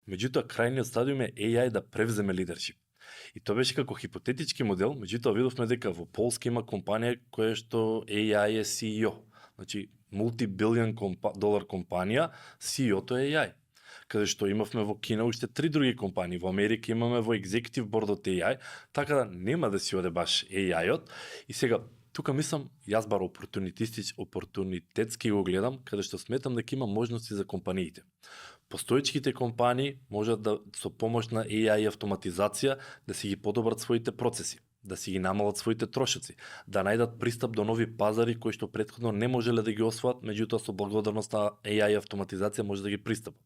Меѓутоа, крајниот стадиум е AI да превземе лидершип. И тоа беше како хипотетички модел, меѓутоа видовме дека во Полска има компанија која што AI е CEO. Значи, мултибилион долар компанија, CEO-то е AI. Каде што имавме во Кина уште 3 други компании, во Америка имаме во Executive Board од AI, така да нема да си оде баш AI-от. И сега, тука мислам, јас бар опортунитетски го гледам, каде што сметам дека има можности за компаниите. Постоечките компании можат да со помош на AI автоматизација да си ги подобрат своите процеси, да си ги намалат своите трошоци, да најдат пристап до нови пазари кои што претходно не можеле да ги освоат, меѓутоа со благодарност на AI автоматизација може да ги пристапат.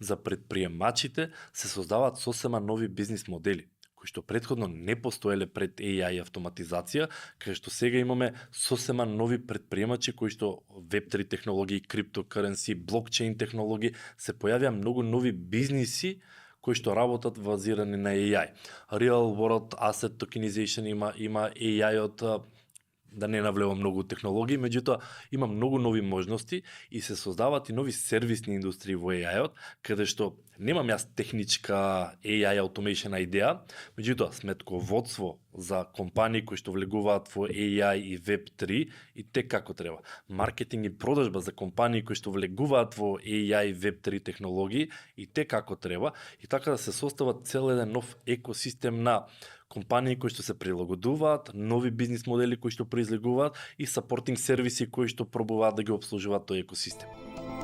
За предприемачите се создаваат сосема нови бизнис модели, кои што претходно не постоеле пред AI автоматизација, кај што сега имаме сосема нови предприемачи кои што Web3 технологии, криптокаренси, блокчейн технологии, се појавија многу нови бизниси кои што работат базирани на AI. Real World Asset Tokenization има AI од да не навлевам многу технологии, меѓутоа има многу нови можности и се создаваат и нови сервисни индустрии во AI-от, каде што немам јас техничка AI automation идеја, меѓутоа сметководство за компании кои што влегуваат во AI и Web3 и те како треба. Маркетинг и продажба за компании кои што влегуваат во AI и Web3 технологии и те како треба, и така да се состават цел еден нов екосистем на компании кои што се прилагодуваат, нови бизнис модели кои што произлегуваат и сапортинг сервиси кои што пробуваат да ги обслужуваат тој екосистем.